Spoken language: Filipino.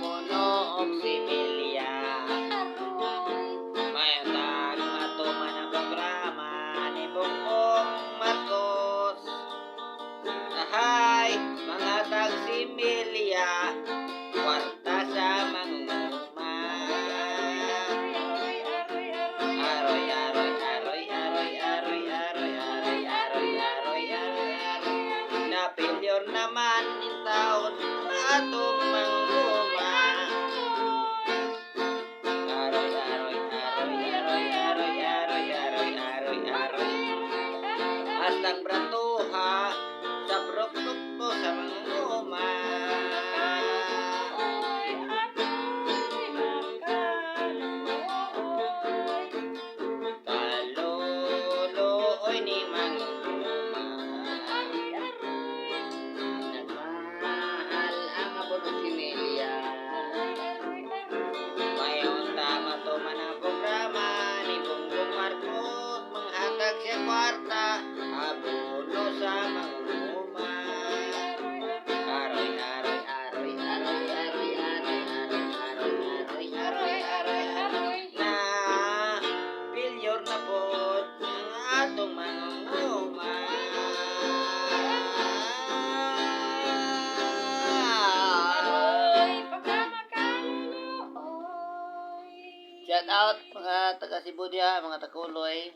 puno og similya. Mayatag matuman ang programa ni Bongbong Marcos. Ahay, mga tagsimilya, kwarta sa mangunguma. Aroy, aroy, aroy, aroy, aroy, aroy, aroy, aroy, aroy, aroy. Napilyor naman in taon atong mangunguma. Aroy, aroy, aroy, aroy, aroy, aroy, aroy, aroy, aroy. Hastang bratuha sa broktok sa mangunguma. Kaluluoy ni mangunguma. Nagmahal ang abonong similya. Mayon tama to man ang programa ni Bongbong Marcos. Manghatag siya kwarta, abono sa mangunguma. Aroy, aroy, aroy, aroy, aroy, aroy, aroy, aroy, aroy, aroy, aroy, aroy. Na pilyor na pod ang atong mangunguma. Shout out mga taga Cebu diha, mga takuloy.